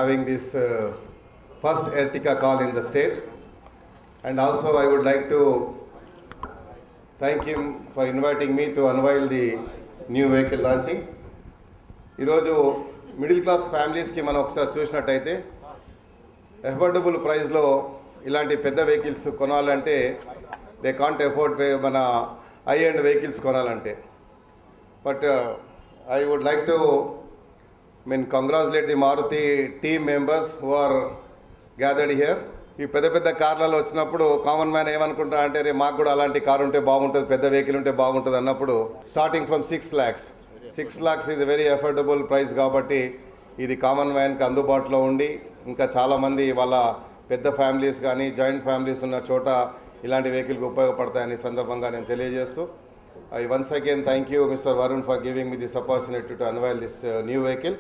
having this first Ertiga call in the state. And also I would like to thank him for inviting me to unveil the new vehicle launching. ఈరోజు middle class ఫ్యామిలీస్కి మనం ఒకసారి చూసినట్టయితే affordable ప్రైస్లో ఇలాంటి పెద్ద vehicles కొనాలంటే they can't afford మన హై ఎండ్ వెహికల్స్ కొనాలంటే. But I would like to congratulate the Maruti team members who are gathered here. ఈ పెద్ద పెద్ద కార్లలో వచ్చినప్పుడు కామన్ మ్యాన్ ఏమనుకుంటా అంటే రే మాకు కూడా అలాంటి కారు ఉంటే బాగుంటుంది, పెద్ద వెహికల్ ఉంటే బాగుంటుంది అన్నప్పుడు starting from 6 lakhs. 6 lakhs is very affordable price కాబట్టి ఇది కామన్ మ్యాన్కి అందుబాటులో ఉండి ఇంకా చాలామంది వాళ్ళ పెద్ద ఫ్యామిలీస్ కానీ జాయింట్ ఫ్యామిలీస్ ఉన్న చోట ఇలాంటి వెహికల్కి ఉపయోగపడతాయని సందర్భంగా నేను తెలియజేస్తూ I once again thank you Mr. Varun for giving me this opportunity to unveil this new vehicle.